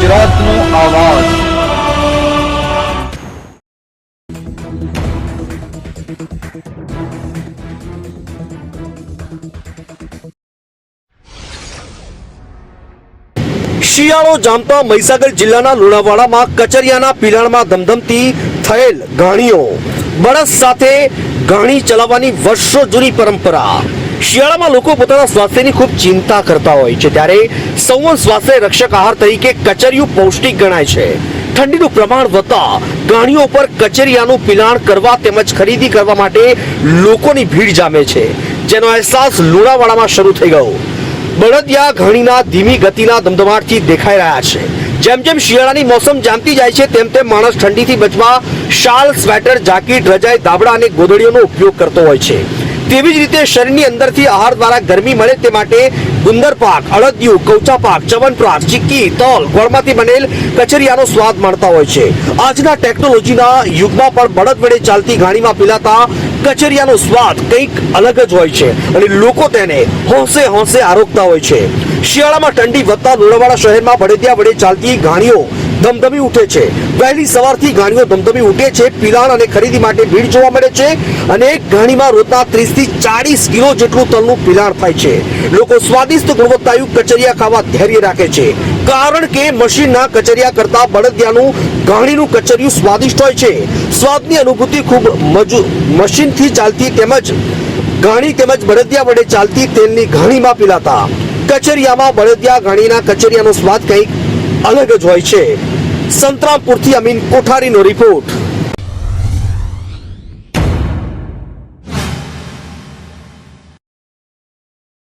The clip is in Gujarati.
ગુજરાતનો આવાજ। શિયાળો જામતા મહીસાગર જિલ્લાના લુણાવાડામાં કચરિયાના પિલાણમાં ધમધમતી થયેલ ઘાણીઓ બળદ સાથે ઘાણી ચલાવવાની વર્ષો જૂની પરંપરા। શિયાળામાં લોકો પોતાના સ્વાસ્થ્યની ખૂબ ચિંતા કરતા હોય છે, ત્યારે સંવહન સ્વાસ્થ્ય રક્ષક આહાર તરીકે કચરિયું પૌષ્ટિક ગણાય છે। ઠંડીનું પ્રમાણ વધતા ઘાણીઓ પર કચરિયાનું પિલાણ કરવા તેમજ ખરીદી કરવા માટે લોકોની ભીડ જામે છે, જેનો અહેસાસ લુણાવાડામાં શરૂ થઈ ગયો। બળદિયા ઘાણીના ધીમી ગતિના ધમધમાટથી દેખાઈ રહ્યા છે। જેમ જેમ શિયાળાની મોસમ જામતી જાય છે તેમ તેમ માણસ ઠંડીથી બચવા શાલ, સ્વેટર, જાકીટ, રજાઈ, દાબડા અને ગોદડીઓનો ઉપયોગ કરતો હોય છે। તેવી જ રીતે શરીરની અંદરથી આહાર દ્વારા ગરમી મળે તે માટે ગુંદર પાક, અળદિયું, કૌચા પાક, ચવનપ્રાશ, ચીક્કી, તલ, ગોળમાંથી બનેલ કચરિયાનો સ્વાદ માણતા હોય છે। આજના ટેકનોલોજીના યુગમાં પણ બળદ વડે ચાલતી ઘાણીમાં પીલાતા કચરિયાનો સ્વાદ કંઈક અલગ જ હોય છે અને લોકો તેને હોંશે હોંશે આરોગતા હોય છે। શિયાળામાં ઠંડી વધતા લુણાવાડા શહેરમાં બળદિયા વડે ચાલતી ઘાણીઓ ધમધમી ઉઠે છે। વહેલી સવારથી ઘાણીઓ ધમધમી ઉઠે છે। પિલાણ અને ખરીદી માટે ભીડ જોવા મળે છે અને એક ઘાણીમાં રોજના 30 થી 40 કિલો જેટલું તલનું પિલાણ થાય છે। લોકો સ્વાદિષ્ટ ગુણવત્તાયુક્ત કચરિયા ખાવા ધૈર્ય રાખે છે, કારણ કે મશીનના કચરિયા કરતા બળદિયાનું ઘાણીનું કચરિયું સ્વાદિષ્ટ હોય છે। સ્વાદની અનુભૂતિ ખૂબ મશીનથી ચાલતી તેમજ ઘાણી તેમજ બળદિયા વડે ચાલતી તેલની ઘાણીમાં પીલાતા કચરિયામાં બળદિયા ઘાણીના કચરિયાનો સ્વાદ કંઈક અલગ જ હોય છે। સંતરામપુરથી અમીન કોઠારીનો રિપોર્ટ।